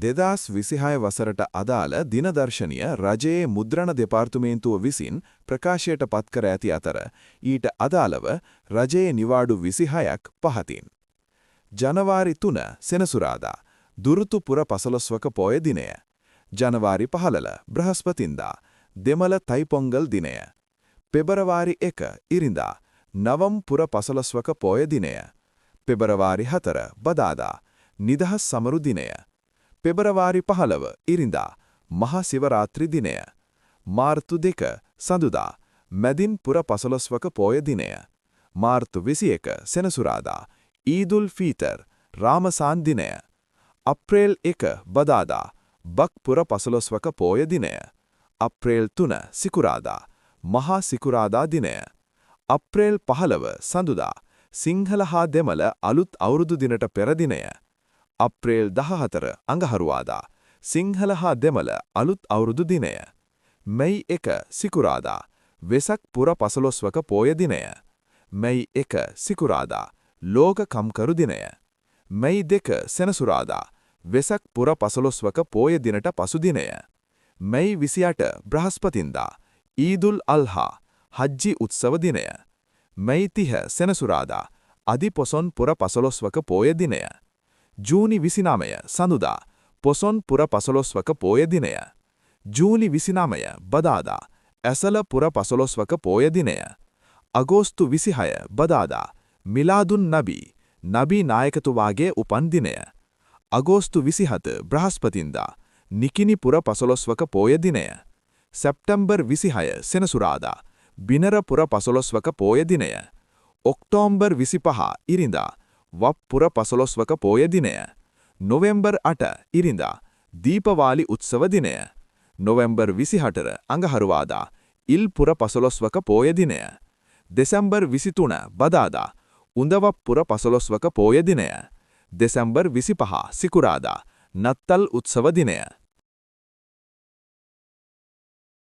2026 වසරට අදාළ දිනදර්ශනය රජයේ මුද්‍රණ දෙපාර්තමේන්තුව විසින් ප්‍රකාශයට පත් කර ඇති අතර ඊට අදාළව රජයේ නිවාඩු 26ක් පහතින්. ජනවාරි 3 සෙනසුරාදා දුරුතු පුර 15වක පෝය දිනය. ජනවාරි 15 බ්‍රහස්පතින්දා දෙමළ තයිපොංගල් දිනය. පෙබරවාරි 1 ඉරිදා නවම් පුර 15වක පෝය දිනය. පෙබරවාරි 4 බදාදා නිදහස් සමරු දිනය. පෙබරවාරි 15 ඉරිදා මහා සිවරාත්‍රි දිනය. මාර්තු 2 සඳුදා මැදින් පුර 15වක පෝය දිනය. මාර්තු 21 සෙනසුරාදා ඊදුල් ෆීතර් රාමසාන් දිනය. අප්‍රේල් 1 බදාදා බක් පුර 15වක පෝය දිනය. අප්‍රේල් 3 සිකුරාදා මහා සිකුරාදා දිනය. අප්‍රේල් 15 සඳුදා සිංහල හා දෙමළ අලුත් අවුරුදු දිනට පෙර දිනය. අප්‍රේල් 14 අඟහරුවාදා සිංහල හා දෙමළ අලුත් අවුරුදු දිනය. මැයි 1 සිකුරාදා වෙසක් පුර 15වක පෝය දිනය. මැයි 1 සිකුරාදා ලෝක කම්කරු දිනය. මැයි 2 සෙනසුරාදා වෙසක් පුර 15වක පෝය දිනට පසු දිනය. මැයි 28 බ්‍රහස්පතින්දා ඊදුල් අල්හා හජ්ජි උත්සව දිනය. මැයි 30 සෙනසුරාදා අදි පොසොන් පුර 15වක පෝය දිනය. ජූනි 29 සඳුදා පොසොන් පුර 15වක පෝය දිනය. ජූනි 29 බදාදා ඇසල පුර 15වක පෝය දිනය. අගෝස්තු 26 බදාදා මිලාදුන් නබී නබී නායකතුමාගේ උපන් දිනය. අගෝස්තු 27 බ්‍රහස්පතින්දා නිකිනි පුර 15වක පෝය දිනය. සැප්තැම්බර් 26 සෙනසුරාදා බිනර පුර 15වක පෝය දිනය. ඔක්තෝබර් 25 ඉරිදා වප් පුර 15වක පෝය දිනය. නොවැම්බර් 8 ඉරිදා දීපවාලි උත්සව දිනය. නොවැම්බර් 24 අඟහරුවාදා ඉල් පුර 15වක පෝය දිනය. දෙසැම්බර් 23 බදාදා උඳවප් පුර 15වක පෝය දිනය. දෙසැම්බර් 25 සිකුරාදා නත්තල් උත්සව දිනය.